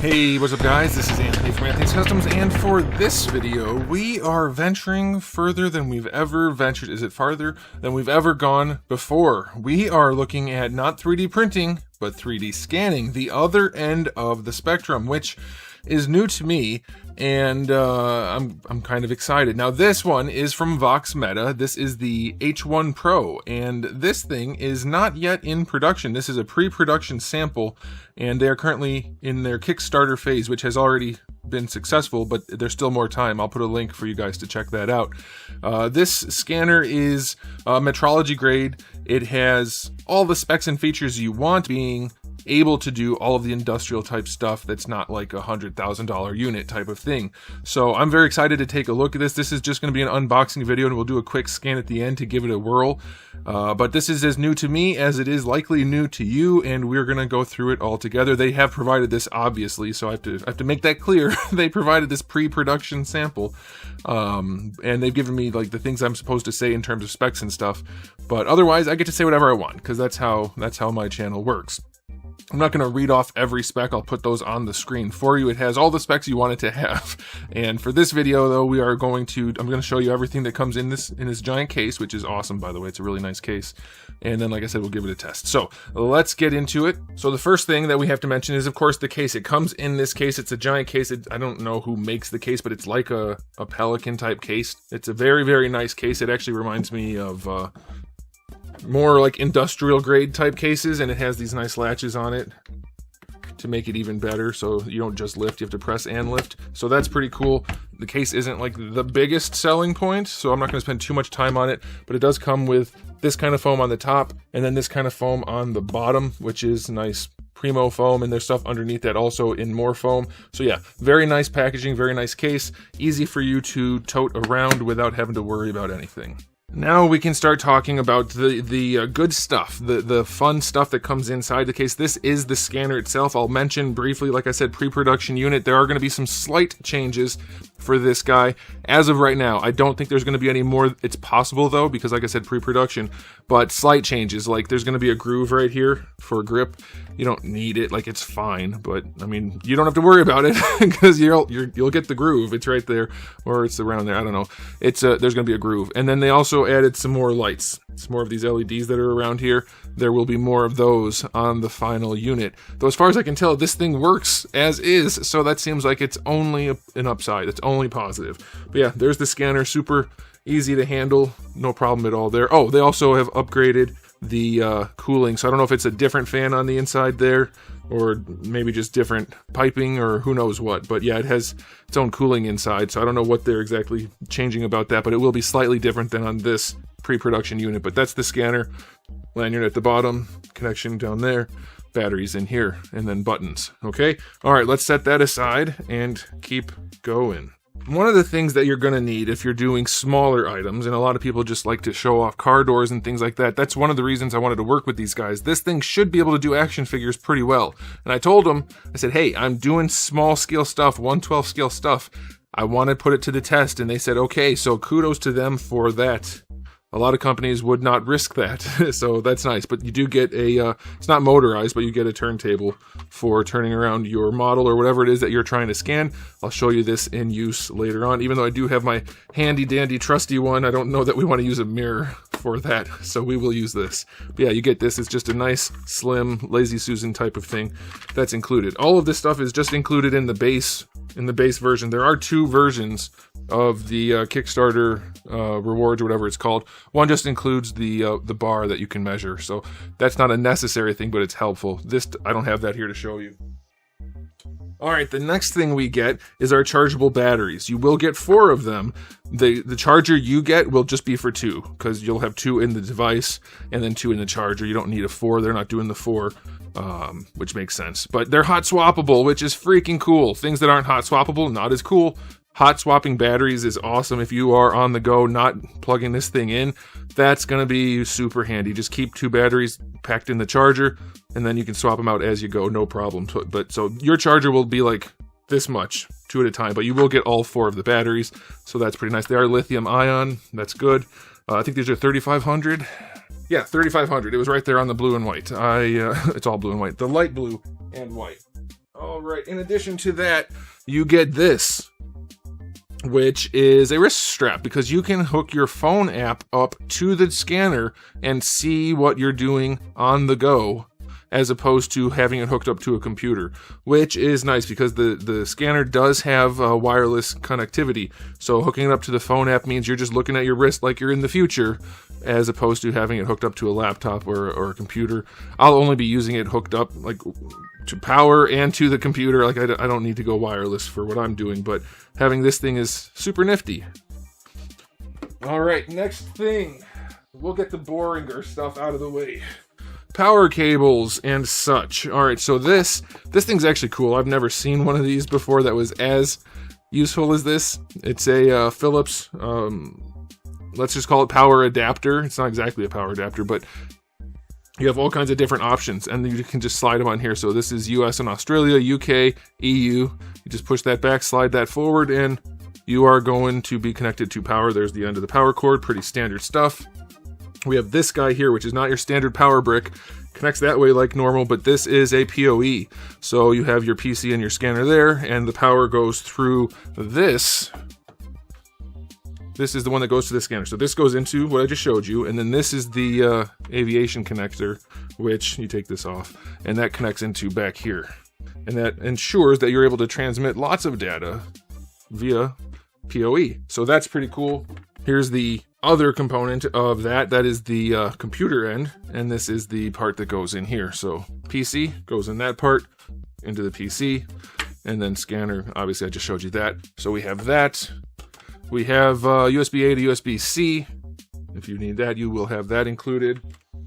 Hey, what's up guys? This is Anthony from Anthony's Customs, and for this video, we are venturing further than we've ever ventured. Is it farther than we've ever gone before? We are looking at not 3D printing, but 3D scanning, the other end of the spectrum, which is new to me, and I'm kind of excited. Now this one is from VoxMeta. This is the H1 Pro, and this thing is not yet in production. This is a pre-production sample, and they are currently in their Kickstarter phase, which has already been successful, but there's still more time. I'll put a link for you guys to check that out. This scanner is metrology grade. It has all the specs and features you want, being able to do all of the industrial type stuff that's not like a $100,000 unit type of thing. So I'm very excited to take a look at this. This is just going to be an unboxing video, and we'll do a quick scan at the end to give it a whirl. But this is as new to me as it is likely new to you, and we're going to go through it all together. They have provided this, obviously, so I have to make that clear. They provided this pre-production sample, and they've given me like the things I'm supposed to say in terms of specs and stuff. But otherwise, I get to say whatever I want, because that's how my channel works. I'm not going to read off every spec. I'll put those on the screen for you. It has all the specs you want it to have. And for this video, though, I'm going to show you everything that comes in this giant case, which is awesome, by the way. It's a really nice case. And then, like I said, we'll give it a test. So let's get into it. So the first thing that we have to mention is, of course, the case. It comes in this case. It's a giant case. I don't know who makes the case, but it's like a Pelican type case. It's a very, very nice case. It actually reminds me of more like industrial grade type cases, and it has these nice latches on it to make it even better, so you don't just lift, you have to press and lift. So that's pretty cool. The case isn't like the biggest selling point, so I'm not going to spend too much time on it, but it does come with this kind of foam on the top and then this kind of foam on the bottom, which is nice primo foam, and there's stuff underneath that also in more foam. So yeah, very nice packaging, very nice case, easy for you to tote around without having to worry about anything. Now we can start talking about the good stuff, the fun stuff that comes inside the case. This is the scanner itself. I'll mention briefly, like I said, pre-production unit. There are going to be some slight changes for this guy. As of right now, I don't think there's going to be any more. It's possible though, because like I said, pre-production, but slight changes. Like there's going to be a groove right here for grip. You don't need it, like it's fine, but I mean, you don't have to worry about it because you'll get the groove. It's right there, or it's around there. I don't know. It's there's going to be a groove, and then they also added some more lights. It's more of these LEDs that are around here. There will be more of those on the final unit. Though as far as I can tell, this thing works as is, so that seems like it's only an upside. It's only positive. But yeah, there's the scanner. Super easy to handle. No problem at all there. Oh, they also have upgraded the cooling, so I don't know if it's a different fan on the inside there, or maybe just different piping, or who knows what, but yeah, it has its own cooling inside, so I don't know what they're exactly changing about that, but it will be slightly different than on this pre-production unit. But that's the scanner, lanyard at the bottom, connection down there, batteries in here, and then buttons. Okay, all right, let's set that aside and keep going. One of the things that you're going to need if you're doing smaller items, and a lot of people just like to show off car doors and things like that, that's one of the reasons I wanted to work with these guys. This thing should be able to do action figures pretty well. And I told them, I said, hey, I'm doing small scale stuff, 1/12 scale stuff. I want to put it to the test. And they said, okay, so kudos to them for that. A lot of companies would not risk that, so that's nice. But you do get a, it's not motorized, but you get a turntable for turning around your model or whatever it is that you're trying to scan. I'll show you this in use later on. Even though I do have my handy dandy trusty one, I don't know that we want to use a mirror for that, so we will use this. But yeah, you get this. It's just a nice, slim, Lazy Susan type of thing that's included. All of this stuff is just included in the base version. There are two versions of the Kickstarter rewards or whatever it's called. One just includes the bar that you can measure, so that's not a necessary thing, but it's helpful. This, I don't have that here to show you. Alright, the next thing we get is our chargeable batteries. You will get 4 of them. The charger you get will just be for 2, because you'll have 2 in the device and then 2 in the charger. You don't need a 4. They're not doing the 4, which makes sense. But they're hot swappable, which is freaking cool. Things that aren't hot swappable, not as cool. Hot swapping batteries is awesome if you are on the go, not plugging this thing in. That's going to be super handy. Just keep 2 batteries packed in the charger, and then you can swap them out as you go, no problem. But so your charger will be like this much, 2 at a time, but you will get all 4 of the batteries, so that's pretty nice. They are lithium ion, that's good. I think these are 3500. Yeah, 3500. It was right there on the blue and white. It's all blue and white. The light blue and white. All right, in addition to that, you get this, which is a wrist strap, because you can hook your phone app up to the scanner and see what you're doing on the go, as opposed to having it hooked up to a computer, which is nice because the scanner does have wireless connectivity. So hooking it up to the phone app means you're just looking at your wrist like you're in the future, as opposed to having it hooked up to a laptop or a computer. I'll only be using it hooked up like to power and to the computer. Like I don't need to go wireless for what I'm doing, but having this thing is super nifty. All right, next thing. We'll get the boringer stuff out of the way. Power cables and such. All right, so this thing's actually cool. I've never seen one of these before that was as useful as this. It's a Philips, let's just call it power adapter. It's not exactly a power adapter, but you have all kinds of different options, and you can just slide them on here. So this is US and Australia, UK, EU. You just push that back, slide that forward, and you are going to be connected to power. There's the end of the power cord. Pretty standard stuff. We have this guy here, which is not your standard power brick. Connects that way like normal, but this is a PoE. So you have your PC and your scanner there, and the power goes through this. This is the one that goes to the scanner. So this goes into what I just showed you, and then this is the aviation connector, which you take this off, and that connects into back here. And that ensures that you're able to transmit lots of data via PoE. So that's pretty cool. Here's the other component of that. That is the computer end, and this is the part that goes in here. So PC goes in that part, into the PC, and then scanner. Obviously, I just showed you that. So we have that. We have USB-A to USB-C. If you need that, you will have that included.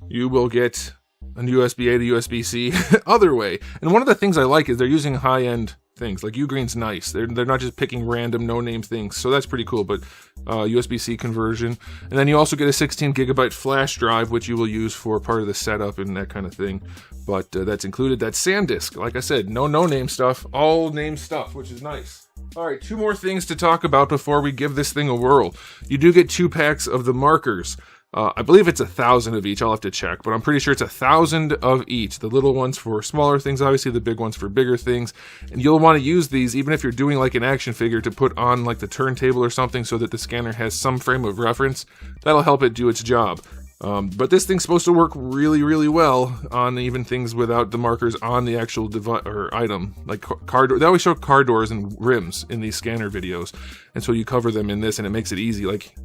You will get a USB-A to USB-C other way. And one of the things I like is they're using high-end things. Like Ugreen's nice. They're not just picking random no-name things. So that's pretty cool. But USB-C conversion. And then you also get a 16 gigabyte flash drive, which you will use for part of the setup and that kind of thing. But that's included. That's SanDisk. Like I said, no-name stuff. All name stuff, which is nice. All right, 2 more things to talk about before we give this thing a whirl. You do get 2 packs of the markers. I believe it's 1,000 of each. I'll have to check, but I'm pretty sure it's 1,000 of each. The little ones for smaller things, obviously the big ones for bigger things. And you'll want to use these even if you're doing like an action figure to put on like the turntable or something so that the scanner has some frame of reference. That'll help it do its job. But this thing's supposed to work really, really well on even things without the markers on the actual device or item. Like car door, they always show car doors and rims in these scanner videos, and so you cover them in this, and it makes it easy. Like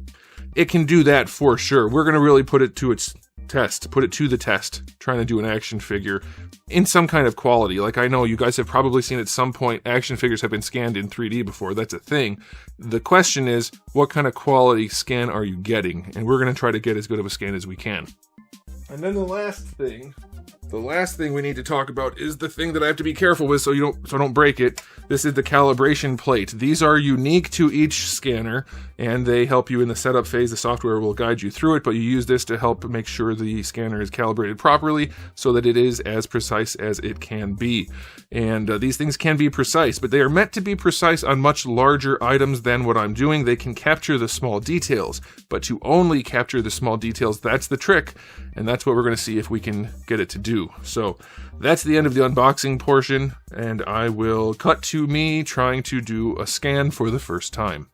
it can do that for sure. We're gonna really put it to its test, put it to the test, trying to do an action figure in some kind of quality. Like I know you guys have probably seen at some point action figures have been scanned in 3D before. That's a thing. The question is, what kind of quality scan are you getting? And we're going to try to get as good of a scan as we can. And then the last thing we need to talk about is the thing that I have to be careful with so don't break it. This is the calibration plate. These are unique to each scanner, and they help you in the setup phase. The software will guide you through it, but you use this to help make sure the scanner is calibrated properly so that it is as precise as it can be. And these things can be precise, but they are meant to be precise on much larger items than what I'm doing. They can capture the small details, but to only capture the small details, that's the trick, and that's what we're going to see if we can get it to do. So that's the end of the unboxing portion, and I will cut to me trying to do a scan for the first time.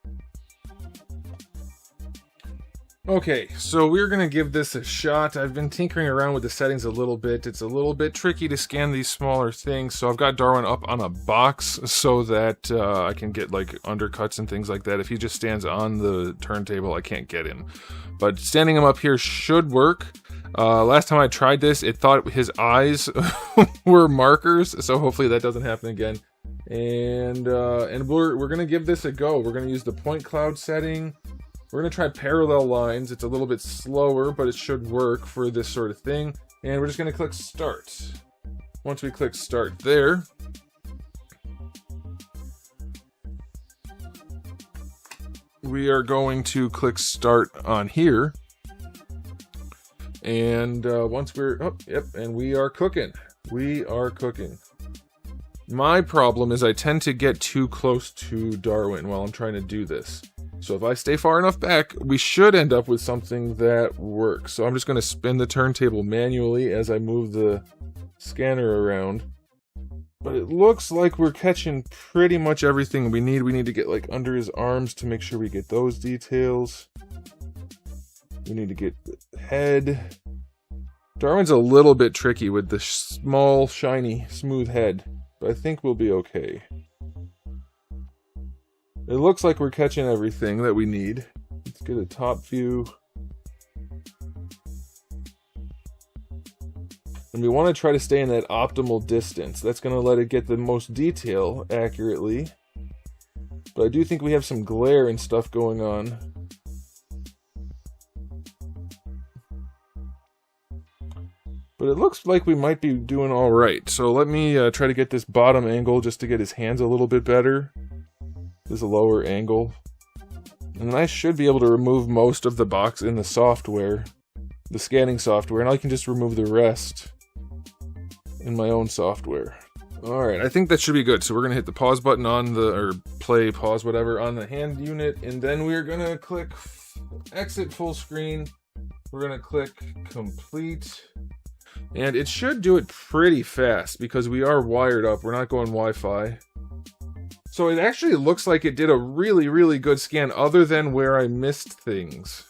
Okay, so we're going to give this a shot. I've been tinkering around with the settings a little bit. It's a little bit tricky to scan these smaller things, so I've got Darwin up on a box so that I can get like undercuts and things like that. If he just stands on the turntable, I can't get him. But standing him up here should work. Last time I tried this, it thought his eyes were markers, so hopefully that doesn't happen again. And we're gonna give this a go. We're gonna use the point cloud setting. We're gonna try parallel lines. It's a little bit slower, but it should work for this sort of thing. And we're just gonna click start. Once we click start there, we are going to click start on here. And once we're, and we are cooking. We are cooking. My problem is I tend to get too close to Darwin while I'm trying to do this. So if I stay far enough back, we should end up with something that works. So I'm just going to spin the turntable manually as I move the scanner around. But it looks like we're catching pretty much everything we need. We need to get like under his arms to make sure we get those details. We need to get the head. Darwin's a little bit tricky with the small, shiny, smooth head, but I think we'll be okay. It looks like we're catching everything that we need. Let's get a top view. And we want to try to stay in that optimal distance. That's going to let it get the most detail accurately. But I do think we have some glare and stuff going on. But it looks like we might be doing all right. So let me try to get this bottom angle just to get his hands a little bit better. This lower angle. And I should be able to remove most of the box in the software, the scanning software, and I can just remove the rest in my own software. Alright, I think that should be good. So we're going to hit the pause button on the, or play, pause, whatever, on the hand unit, and then we're going to click exit full screen. We're going to click complete. And it should do it pretty fast because we are wired up. We're not going Wi-Fi. So it actually looks like it did a really, really good scan other than where I missed things.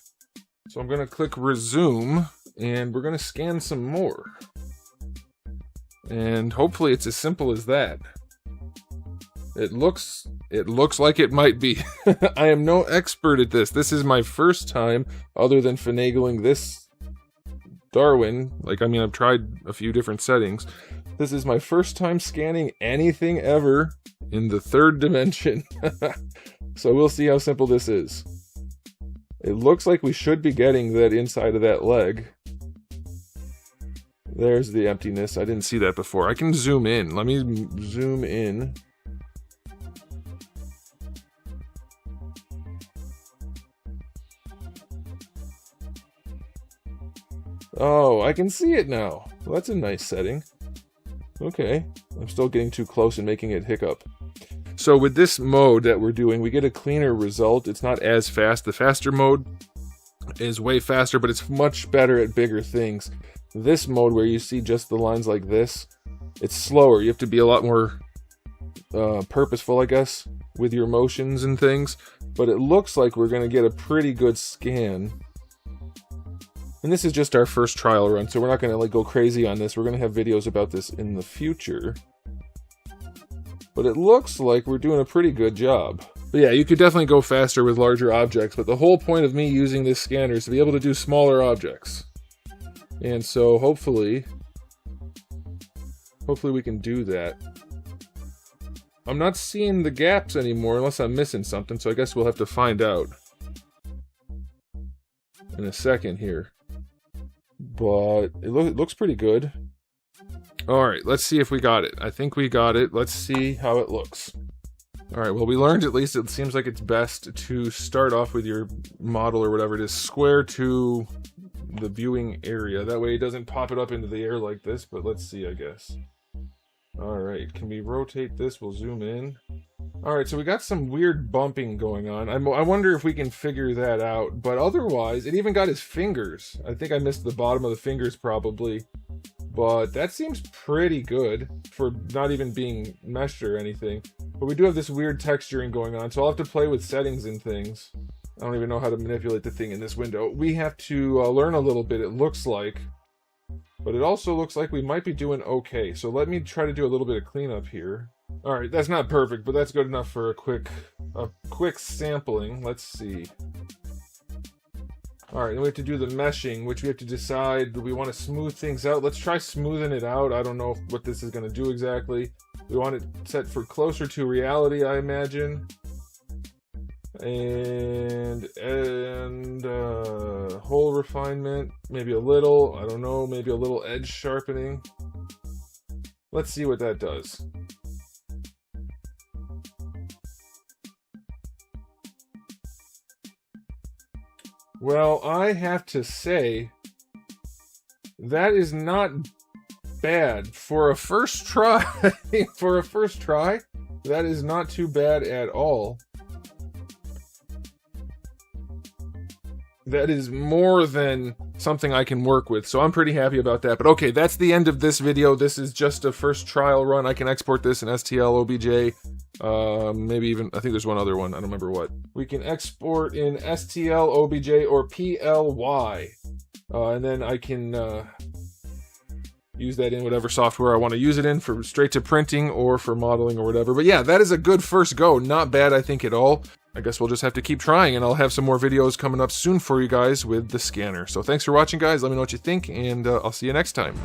So I'm going to click resume and we're going to scan some more. And hopefully it's as simple as that. It looks like it might be. I am no expert at this. This is my first time other than finagling this Darwin. Like, I mean, I've tried a few different settings. This is my first time scanning anything ever in the third dimension. So we'll see how simple this is. It looks like we should be getting that inside of that leg. There's the emptiness. I didn't see that before. I can zoom in. Let me zoom in. Oh, I can see it now. Well, that's a nice setting. Okay. I'm still getting too close and making it hiccup. So with this mode that we're doing, we get a cleaner result. It's not as fast. The faster mode is way faster, but it's much better at bigger things. This mode where you see just the lines like this, it's slower. You have to be a lot more purposeful, I guess, with your motions and things. But it looks like we're going to get a pretty good scan. And this is just our first trial run, so we're not going to like go crazy on this. We're going to have videos about this in the future. But it looks like we're doing a pretty good job. But yeah, you could definitely go faster with larger objects, but the whole point of me using this scanner is to be able to do smaller objects. And so hopefully we can do that. I'm not seeing the gaps anymore unless I'm missing something, so I guess we'll have to find out in a second here. But it looks pretty good. Alright, let's see if we got it. I think we got it. Let's see how it looks. Alright, well, we learned at least it seems like it's best to start off with your model or whatever it is square to the viewing area. That way it doesn't pop it up into the air like this, but let's see, I guess. Alright, can we rotate this? We'll zoom in. Alright, so we got some weird bumping going on. I wonder if we can figure that out, but otherwise, it even got his fingers. I think I missed the bottom of the fingers probably, but that seems pretty good for not even being meshed or anything. But we do have this weird texturing going on, so I'll have to play with settings and things. I don't even know how to manipulate the thing in this window. We have to learn a little bit, it looks like. But it also looks like we might be doing okay. So let me try to do a little bit of cleanup here. Alright, that's not perfect, but that's good enough for a quick sampling. Let's see. Alright, then we have to do the meshing, which we have to decide, do we want to smooth things out? Let's try smoothing it out. I don't know what this is going to do exactly. We want it set for closer to reality, I imagine. And hole refinement, maybe a little, I don't know, maybe a little edge sharpening. Let's see what that does. Well, I have to say, that is not bad for a first try. For a first try, that is not too bad at all. that is more than something I can work with, so I'm pretty happy about that. But okay, that's the end of this video. This is just a first trial run. I can export this in STL, OBJ, maybe even, I think there's one other one, I don't remember what. We can export in STL, OBJ, or PLY, and then I can use that in whatever software I want to use it in, for straight to printing or for modeling or whatever. But yeah, that is a good first go. Not bad, I think, at all. I guess we'll just have to keep trying, and I'll have some more videos coming up soon for you guys with the scanner. So thanks for watching, guys. Let me know what you think, and I'll see you next time.